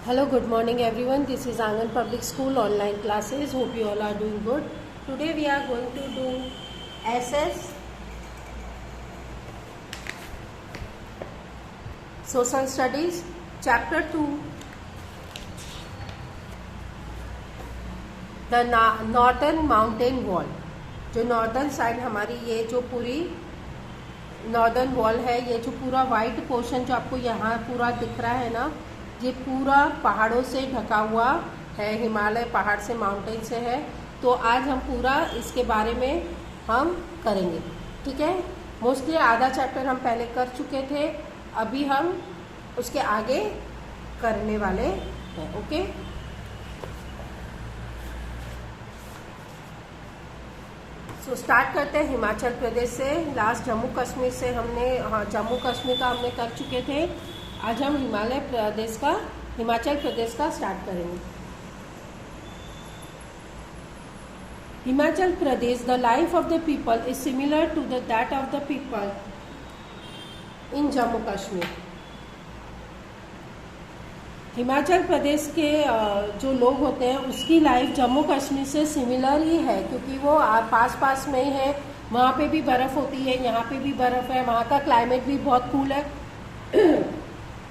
Hello, good morning everyone. This is Angan Public School online classes. Hope you all are doing good. Today we are going to do SS Social Studies Chapter 2, The Northern Mountain Wall. जो northern side हमारी ये जो पूरी northern wall है, ये जो पूरा white portion जो आपको यहाँ पूरा दिख रहा है ना, ये पूरा पहाड़ों से ढका हुआ है, हिमालय पहाड़ से, माउंटेन से है। तो आज हम पूरा इसके बारे में हम करेंगे, ठीक है। मोस्टली आधा चैप्टर हम पहले कर चुके थे, अभी हम उसके आगे करने वाले हैं, ओके। तो स्टार्ट करते हैं हिमाचल प्रदेश से। लास्ट जम्मू कश्मीर से हमने जम्मू कश्मीर का हमने कर चुके थे। आज हम हिमाचल प्रदेश का स्टार्ट करेंगे। Himachal Pradesh, the life of the people is similar to that of the people in Jammu Kashmir. Himachal Pradesh के जो लोग होते हैं उसकी लाइफ जम्मू कश्मीर से सिमिलर ही है, क्योंकि वो पास में ही है। वहाँ पे भी बर्फ़ होती है, यहाँ पे भी बर्फ़ है। वहाँ का क्लाइमेट भी बहुत कूल है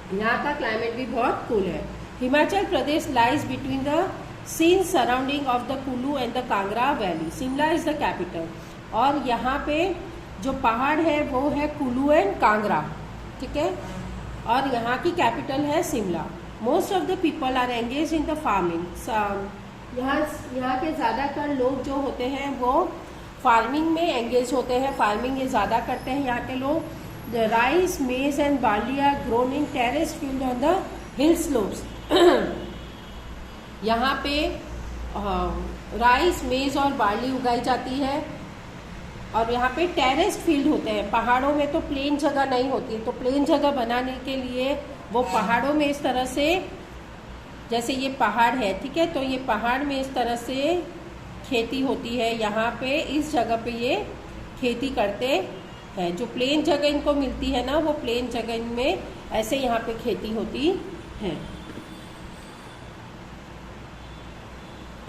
यहाँ का क्लाइमेट भी बहुत कूल है। Himachal Pradesh lies between the scene surrounding of the Kullu and the Kangra valley. Shimla is the capital, और यहाँ पे जो पहाड़ है वो है कुल्लू एंड कांगड़ा, ठीक है। और यहाँ की कैपिटल है Shimla. Most of the people are engage in the farming. यहाँ के ज़्यादातर लोग जो होते हैं वो फार्मिंग में एंगेज होते हैं, फार्मिंग ये ज़्यादा करते हैं यहाँ के लोग। The rice, maize and barley are grown in terrace field on the hill slopes. यहाँ पे राइस, मेज और बार्ली उगाई जाती है, और यहाँ पे टेरेस फील्ड होते हैं। पहाड़ों में तो प्लेन जगह नहीं होती, तो प्लेन जगह बनाने के लिए वो पहाड़ों में इस तरह से, जैसे ये पहाड़ है, ठीक है, तो ये पहाड़ में इस तरह से खेती होती है। यहाँ पे इस जगह पे ये खेती करते हैं। जो प्लेन जगह इनको मिलती है ना, वो प्लेन जगह में ऐसे यहाँ पे खेती होती है।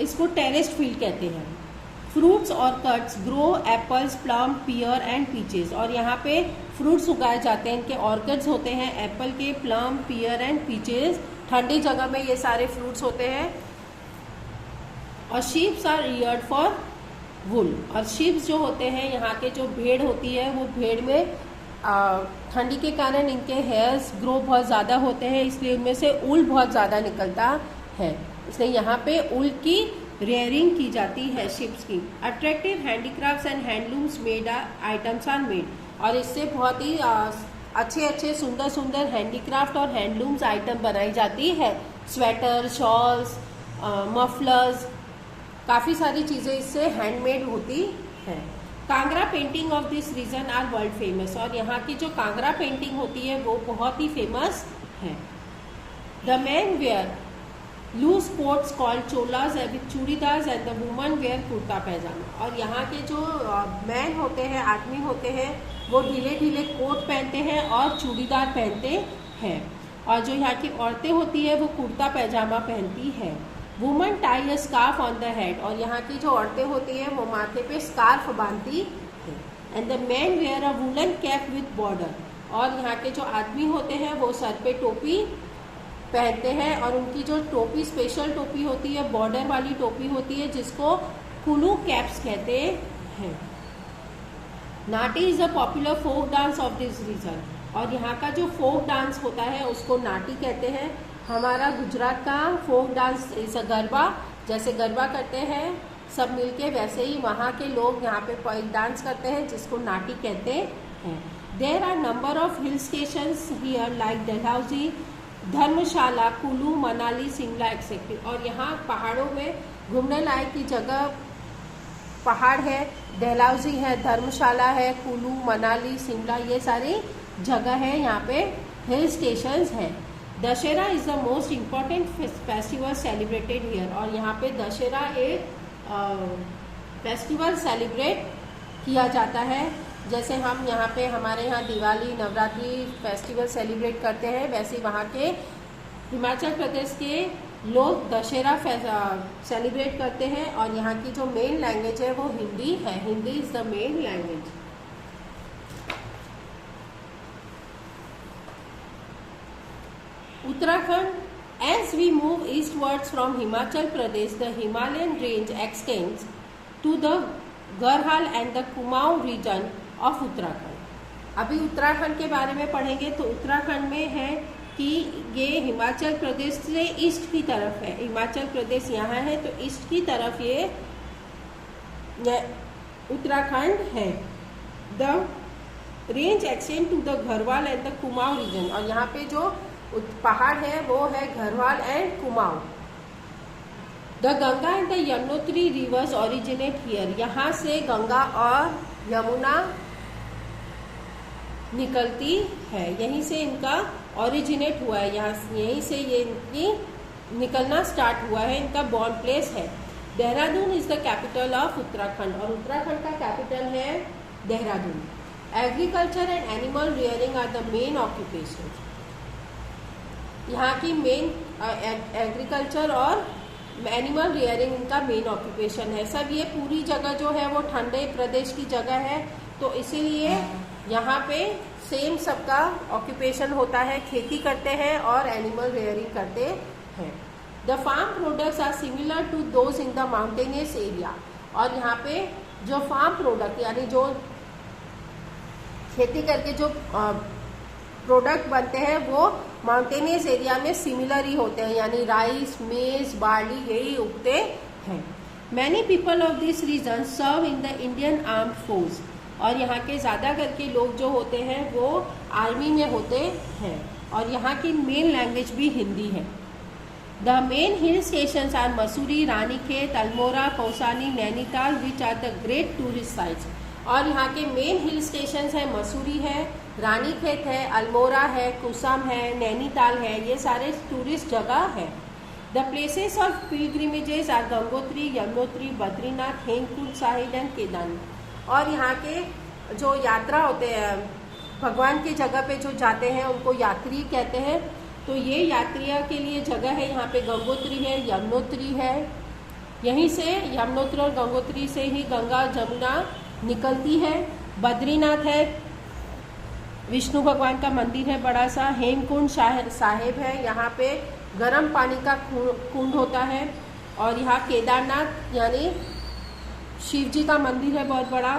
इसको टेरेस्ड फील्ड कहते हैं। फ्रूट्स और cuts grow apples, plum, pear and peaches. और यहाँ पे फ्रूट्स उगाए जाते हैं, इनके ऑर्किड्स होते हैं, एप्पल के, प्लम, पियर एंड पीचेस। ठंडी जगह में ये सारे फ्रूट्स होते हैं। और शीप्स आर रियर्ड फॉर वुल। और शीप्स जो होते हैं, यहाँ के जो भेड़ होती है, वो भेड़ में ठंडी के कारण इनके हेयर्स ग्रो बहुत ज़्यादा होते हैं, इसलिए उनमें से ऊल बहुत ज़्यादा निकलता है। इसलिए यहाँ पे ऊल की रेयरिंग की जाती है, शिप्स की। Attractive handicrafts and handlooms made items are made. और इससे बहुत ही अच्छे सुंदर हैंडीक्राफ्ट और हैंडलूम्स आइटम बनाई जाती है। स्वेटर, शॉल्स, मफलर्स, काफ़ी सारी चीज़ें इससे हैंडमेड होती हैं। Kangra painting of this region are world famous. और यहाँ की जो कांगड़ा पेंटिंग होती है वो बहुत ही फेमस है। The man wear loose coats called cholas with churidars and the woman wear kurta pyjama. और यहाँ के जो मैन होते हैं, आदमी होते हैं, वो ढीले कोट पहनते हैं और चूड़ीदार पहनते हैं। और जो यहाँ की औरतें होती है वो कुर्ता पैजामा पहनती है। Woman tie a scarf on the head. और यहाँ की जो औरतें होती हैं वो माथे पे स्कार्फ बांधती है। And the man wear a woollen cap with border. और यहाँ के जो आदमी होते हैं वो सर पे टोपी पहनते हैं, और उनकी जो टोपी स्पेशल टोपी होती है, बॉर्डर वाली टोपी होती है, जिसको कुलू कैप्स कहते हैं। Nati is a popular folk dance of this region. और यहाँ का जो फोक डांस होता है उसको नाटी कहते हैं। हमारा गुजरात का फोक डांस इस गरबा, जैसे गरबा करते हैं सब मिलके, वैसे ही वहाँ के लोग यहाँ पे डांस करते हैं, जिसको नाटी कहते हैं। There are number of hill stations here like Dalhousie, Dharamshala, Kullu, Manali, Shimla etcetera. और यहाँ पहाड़ों में घूमने लायक की जगह पहाड़ है, डलहौजी है, धर्मशाला है, कुल्लू, मनाली, शिमला, ये सारी जगह है, यहाँ पे हिल स्टेशंस हैं। Dussehra is the most important festival celebrated here. और यहाँ पे दशहरा एक फेस्टिवल सेलिब्रेट किया जाता है। जैसे हम हमारे यहाँ दिवाली, नवरात्रि फेस्टिवल सेलिब्रेट करते हैं, वैसे वहाँ के हिमाचल प्रदेश के लोग दशहरा सेलिब्रेट करते हैं और यहाँ की जो मेन लैंग्वेज है वो हिंदी है। Hindi is the main language. Uttarakhand, as we move eastwards from Himachal Pradesh, the Himalayan range extends to the Garhwal and the Kumaon region of Uttarakhand. अभी उत्तराखंड के बारे में पढ़ेंगे तो उत्तराखंड में है कि ये हिमाचल प्रदेश से ईस्ट की तरफ है। हिमाचल प्रदेश यहाँ है तो ईस्ट की तरफ ये उत्तराखंड है। The range extend to the Garhwal and the Kumaon region, और यहाँ पे जो पहाड़ है वो है Garhwal and Kumaon. The Ganga and the Yamunotri rivers originate here, यहाँ से गंगा और यमुना निकलती है, यहीं से इनका ओरिजिनेट हुआ है, यहीं से ये इनकी निकलना स्टार्ट हुआ है, इनका बॉर्न प्लेस है। Dehradun is the capital of Uttarakhand, और उत्तराखंड का कैपिटल है Dehradun. Agriculture and animal rearing are the main occupation, यहाँ की मेन एग्रीकल्चर और एनिमल रियरिंग इनका मेन ऑक्यूपेशन है। सब ये पूरी जगह जो है वो ठंडे प्रदेश की जगह है, तो इसीलिए यहाँ पे सेम सबका ऑक्यूपेशन होता है, खेती करते हैं और एनिमल रियरिंग करते हैं। The farm products are similar to those in the mountainous area, और यहाँ पे जो फार्म प्रोडक्ट यानी जो खेती करके जो प्रोडक्ट बनते हैं वो माउंटेनियस एरिया में सिमिलर ही होते हैं, यानी राइस, मेज, बार्ली यही उगते हैं। Many people of this region serve in the Indian armed force, और यहाँ के ज़्यादा करके लोग जो होते हैं वो आर्मी में होते हैं, और यहाँ की मेन लैंग्वेज भी हिंदी है। The main hill stations are Mussoorie, Ranikhet, Almora, Kausani, Nainital which are the great tourist sites, और यहाँ के मेन हिल स्टेशंस हैं मसूरी है, रानीखेत है, अल्मोड़ा है, कुसम है, नैनीताल है, ये सारे टूरिस्ट जगह है। The places of pilgrimages are Gangotri, Yamunotri, Badrinath, Hemkund Sahib and Kedarnath, और यहाँ के जो यात्रा होते हैं भगवान की जगह पे जो जाते हैं उनको यात्री कहते हैं, तो ये यात्रियों के लिए जगह है। यहाँ पे गंगोत्री है, यमुनोत्री है, यहीं से यमुनोत्री और गंगोत्री से ही गंगा जमुना निकलती है। बद्रीनाथ है, विष्णु भगवान का मंदिर है बड़ा सा। हेमकुंड साहिब है, यहाँ पे गर्म पानी का कुंड होता है, और यहाँ केदारनाथ यानी शिव जी का मंदिर है बहुत बड़ा।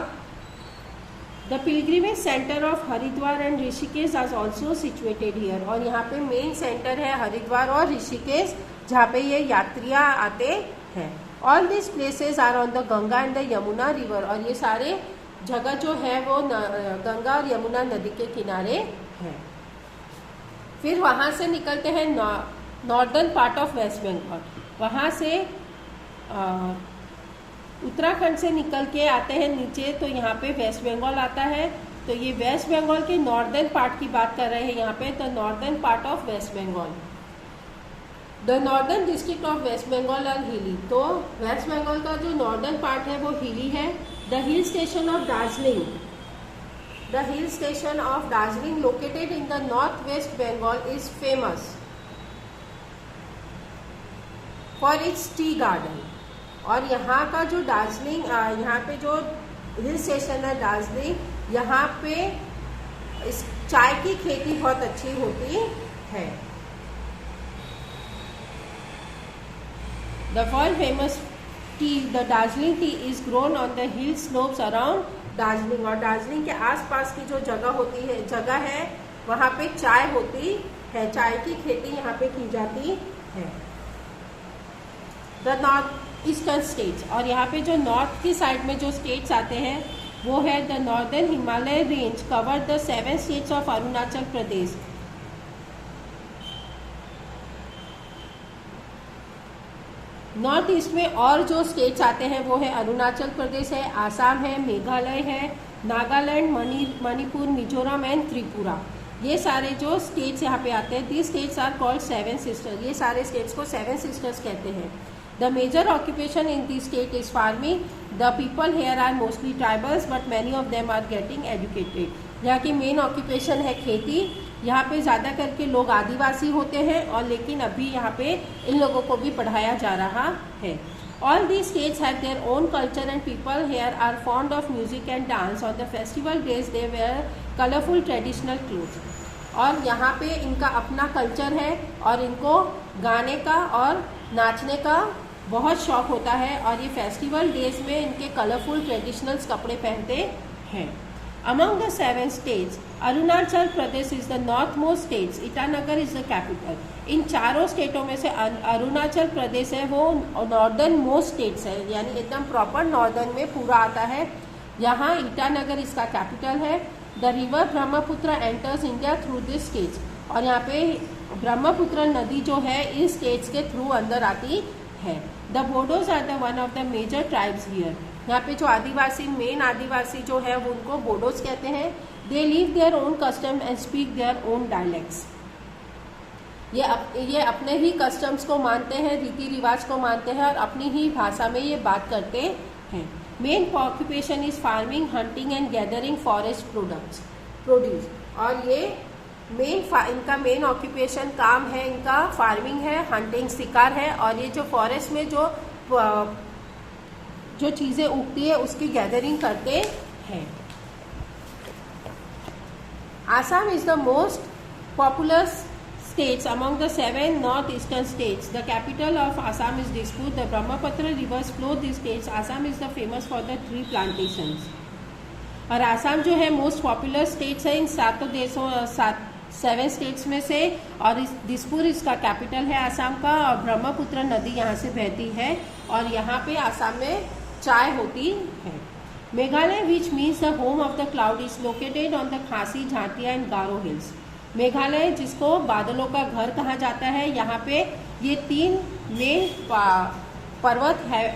The pilgrimage centre of Haridwar and Rishikesh are also situated here, और यहाँ पे मेन सेंटर है हरिद्वार और ऋषिकेश जहाँ पे ये यात्रियाँ आते हैं। All this places are on the Ganga and the Yamuna river, और ये सारे जगह जो है वो गंगा और यमुना नदी के किनारे है। फिर वहाँ से निकलते हैं northern part of West Bengal, वहाँ से उत्तराखंड से निकल के आते हैं नीचे, तो यहाँ पे वेस्ट बंगाल आता है। तो ये वेस्ट बंगाल के नॉर्दर्न पार्ट की बात कर रहे हैं यहाँ पे, the northern part of West Bengal. The northern district of West Bengal are hilly, तो वेस्ट बंगाल का जो नॉर्दर्न पार्ट है वो हिली है। The hill station of Darjeeling, the hill station of Darjeeling located in the north West Bengal is famous for its tea garden, और यहाँ का जो दार्जिलिंग यहाँ पे जो हिल स्टेशन है दार्जिलिंग, यहाँ पे इस चाय की खेती बहुत अच्छी होती है। The world famous tea, the Darjeeling T is grown on the hill slopes around Darjeeling, और दार्जिलिंग के आसपास की जो जगह है वहाँ पे चाय होती है, चाय की खेती यहाँ पे की जाती है। द नॉर्थ ईस्टर्न स्टेट्स, और यहाँ पे जो नॉर्थ की साइड में जो स्टेट्स आते हैं वो है the northern Himalaya range cover the 7 states of Arunachal Pradesh. North east में और जो स्टेट्स आते हैं वो है अरुणाचल प्रदेश है, आसाम है, मेघालय है, नागालैंड, मणिपुर, मिजोरम एंड त्रिपुरा। ये सारे जो स्टेट्स यहाँ पे आते हैं, these states are called 7 sisters, ये सारे स्टेट्स को 7 सिस्टर्स कहते हैं। The major occupation in this state is farming, the people here are mostly tribals but many of them are getting educated. यहाँ की मेन ऑक्यूपेशन है खेती, यहाँ पे ज़्यादा करके लोग आदिवासी होते हैं और लेकिन अभी यहाँ पे इन लोगों को भी पढ़ाया जा रहा है। All these states have their own culture and people here are fond of music and dance. On the festival days they wear colorful traditional clothes. और यहाँ पे इनका अपना कल्चर है और इनको गाने का और नाचने का बहुत शौक होता है और ये फेस्टिवल डेज में इनके कलरफुल ट्रेडिशनल्स कपड़े पहनते हैं। Among the 7 states, Arunachal Pradesh is the north most states, Itanagar is the capital. इन चारों स्टेटों में से अरुणाचल प्रदेश है वो नॉर्दर्न मोस्ट स्टेट्स है, यानी एकदम प्रॉपर नॉर्दर्न में पूरा आता है। यहाँ ईटानगर इसका कैपिटल है। The river Brahmaputra enters India through this states, और यहाँ पे ब्रह्मपुत्र नदी जो है इस स्टेट्स के थ्रू अंदर आती है। The Bodos are the one of the major tribes here. यहाँ पे जो आदिवासी मेन आदिवासी जो है वो उनको बोडोज कहते हैं। They live their own custom and speak their own dialects. ये अपने ही कस्टम्स को मानते हैं, रीति रिवाज को मानते हैं और अपनी ही भाषा में ये बात करते हैं। Main occupation is farming, hunting and gathering forest produce. और ये इनका मेन ऑक्यूपेशन काम है, इनका फार्मिंग है, हंटिंग शिकार है, और ये जो फॉरेस्ट में जो चीज़ें उगती है उसकी गैदरिंग करते हैं। Assam is the most popular states among the 7 northeastern states. The capital of Assam is Dispur. The Brahmaputra rivers flow these states. Assam is the famous for the tree plantations. और आसाम जो है मोस्ट पॉपुलर स्टेट्स है इन 7 states में से, और इस दिसपुर इसका capital है आसाम का, और ब्रह्मपुत्र नदी यहाँ से बहती है और यहाँ पे आसाम में चाय होती है। Meghalaya which means the home of the cloud is located on the खासी, झांटिया एंड गारो हिल्स। मेघालय जिसको बादलों का घर कहा जाता है, यहाँ पे ये 3 मेन पर्वत है,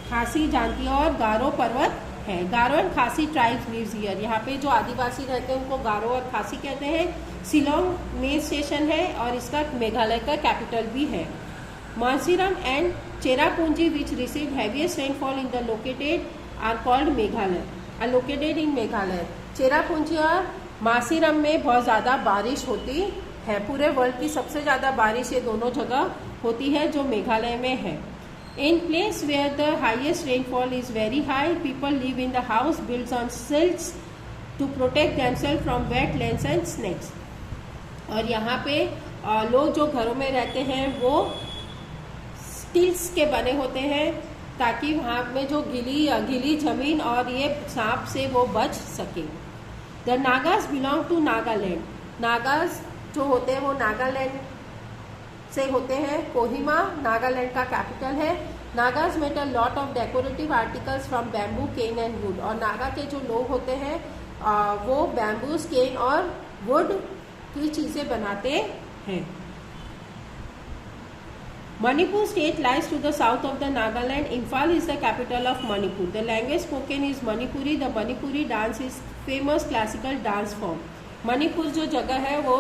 खासी, झांटिया और गारो पर्वत है। गारो एंड खासी ट्राइब्स लिव्स हियर। यहाँ पे जो आदिवासी रहते हैं उनको गारो और खासी कहते हैं। शिलोंग मेन स्टेशन है और इसका मेघालय का कैपिटल भी है। Mawsynram and Cherrapunji which receive heaviest rainfall in the located are called Meghalaya, are located in Meghalaya. Cherrapunji और मासीरम में बहुत ज़्यादा बारिश होती है। पूरे वर्ल्ड की सबसे ज़्यादा बारिश ये दोनों जगह होती है जो मेघालय में है। In place where the highest rainfall is very high, people live in the house builds on stilts to protect themself from wetlands and snakes. और यहाँ पे लोग जो घरों में रहते हैं वो स्टील्स के बने होते हैं ताकि वहाँ में जो गीली जमीन और ये सांप से वो बच सके। The Nagas belong to Nagaland. Nagas जो होते हैं वो नागालैंड से होते हैं। कोहिमा नागालैंड का कैपिटल है। Nagas made a lot of decorative articles from bamboo, cane and wood. और नागा के जो लोग होते हैं वो बैम्बूज, केन और वुड की चीज़ें बनाते हैं। Manipur state lies to the south of the Nagaland. Imphal is the capital of Manipur. The language spoken is Manipuri. The Manipuri dance is famous classical dance form. Manipur जो जगह है वो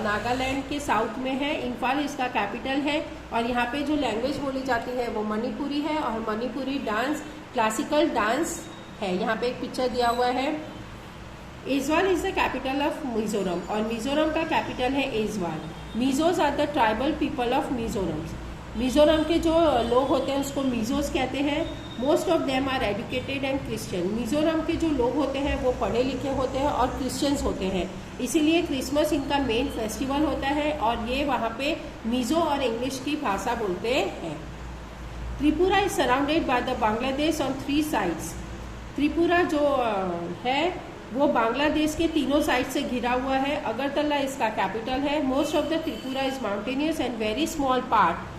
नागालैंड के साउथ में है। इम्फाल इसका कैपिटल है और यहाँ पे जो लैंग्वेज बोली जाती है वो मणिपुरी है और मणिपुरी डांस क्लासिकल डांस है। यहाँ पे एक पिक्चर दिया हुआ है। Aizawl is the capital of Mizoram और मिजोरम का कैपिटल है Aizawl. Mizos are the tribal people of Mizoram. Mizoram के जो लोग होते हैं उसको मिजोज कहते हैं। Most of them are educated and Christian. Mizoram के जो लोग होते हैं वो पढ़े लिखे होते हैं और क्रिश्चियंस होते हैं, इसीलिए क्रिसमस इनका मेन फेस्टिवल होता है और ये वहाँ पे मिजो और इंग्लिश की भाषा बोलते हैं। Tripura is surrounded by the Bangladesh on 3 sides. Tripura जो है वो बांग्लादेश के तीनों साइड से घिरा हुआ है। अगरतला इसका कैपिटल है। Most of the Tripura is mountainous and very small part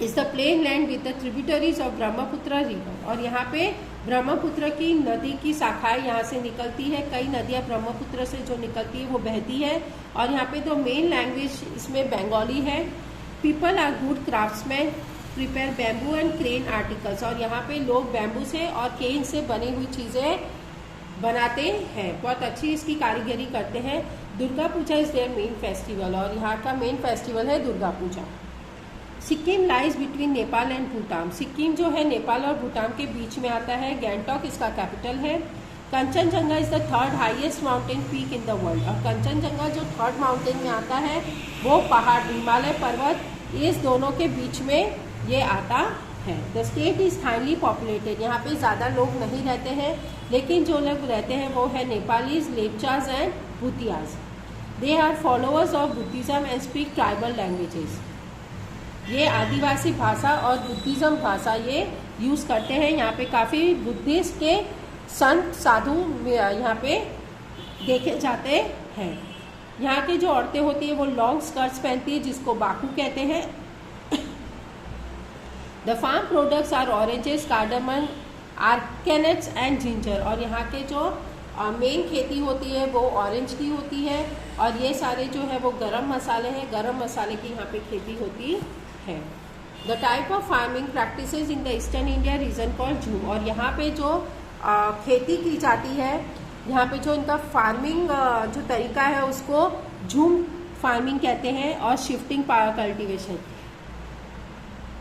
is the plain land with the tributaries of Brahmaputra river. और यहाँ पे ब्रह्मपुत्र की नदी की शाखाएं यहाँ से निकलती है। कई नदियाँ ब्रह्मपुत्र से जो निकलती है वो बहती है और यहाँ पे तो मेन लैंग्वेज इसमें बंगाली है। People are good craftsman, prepare bamboo and crane articles. और यहाँ पे लोग बैम्बू से और केन से बनी हुई चीज़ें बनाते हैं, बहुत अच्छी इसकी कारीगरी करते हैं। Durga Puja is their main festival और यहाँ का मेन फेस्टिवल है Durga Puja. Sikkim lies between Nepal and Bhutan. Sikkim जो है नेपाल और भूटान के बीच में आता है। गैंगटॉक इसका कैपिटल है। Kanchenjunga is the third highest mountain peak in the world. और कंचनजंगा जो थर्ड माउंटेन में आता है वो पहाड़ हिमालय पर्वत इस दोनों के बीच में ये आता है। The state is highly populated. यहाँ पे ज़्यादा लोग नहीं रहते हैं, लेकिन जो लोग रहते हैं वो है Nepalese, Lepchas and Bhutias. They are followers of Buddhism and speak tribal languages. ये आदिवासी भाषा और बुद्धिज्म भाषा ये यूज़ करते हैं। यहाँ पे काफ़ी बुद्धिस्ट के संत साधु यहाँ पे देखे जाते हैं। यहाँ की जो औरतें होती है वो लॉन्ग स्कर्ट्स पहनती है जिसको बाकू कहते हैं। The farm products are oranges, cardamom, arecanuts and ginger. और यहाँ के जो मेन खेती होती है वो ऑरेंज की होती है, और ये सारे जो है वो गरम मसाले हैं, गरम मसाले की यहाँ पे खेती होती है। The type of farming practices in the eastern India region called झूम। और यहाँ पे जो खेती की जाती है, यहाँ पे जो इनका फार्मिंग जो तरीका है उसको झूम फार्मिंग कहते हैं, और shifting cultivation.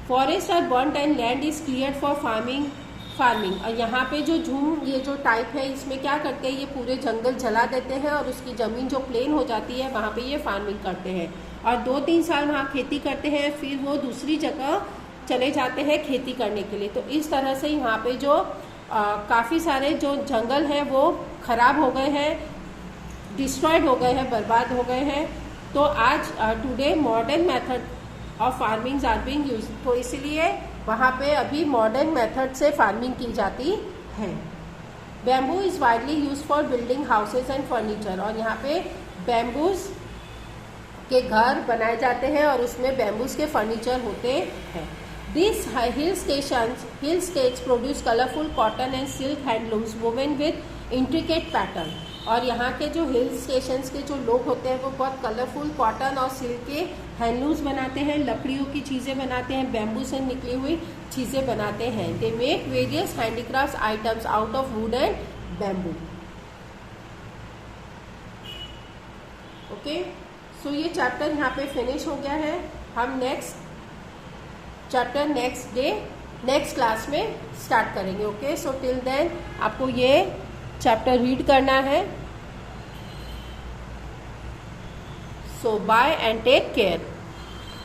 Forest are burned and land is cleared for farming. और यहाँ पे जो झूम ये जो टाइप है इसमें क्या करते हैं, ये पूरे जंगल जला देते हैं और उसकी ज़मीन जो प्लेन हो जाती है वहाँ पे ये फार्मिंग करते हैं, और 2-3 साल वहाँ खेती करते हैं, फिर वो दूसरी जगह चले जाते हैं खेती करने के लिए। तो इस तरह से यहाँ पे जो काफ़ी सारे जो जंगल हैं वो ख़राब हो गए हैं, डिस्ट्रॉयड हो गए हैं, बर्बाद हो गए हैं। तो आज today modern method of farming are being use. तो इसलिए वहाँ पे अभी मॉडर्न मेथड से फार्मिंग की जाती है। Bamboo is widely use for building houses and furniture. और यहाँ पे बैम्बूज के घर बनाए जाते हैं और उसमें बैम्बूज के फर्नीचर होते हैं। These hill states produce colorful cotton and silk handlooms woven with intricate pattern। और यहाँ के जो हिल स्टेशंस के जो लोग होते हैं वो बहुत कलरफुल कॉटन और सिल्क के हैंडलूम्स बनाते हैं, लकड़ियों की चीज़ें बनाते हैं, बैम्बू से निकली हुई चीज़ें बनाते हैं। They make various handicraft items out of wood and bamboo. Okay, so ये चैप्टर यहाँ पे फिनिश हो गया है। हम नेक्स्ट चैप्टर नेक्स्ट क्लास में स्टार्ट करेंगे। ओके, सो टिल देन आपको ये चैप्टर रीड करना है। So bye and take care.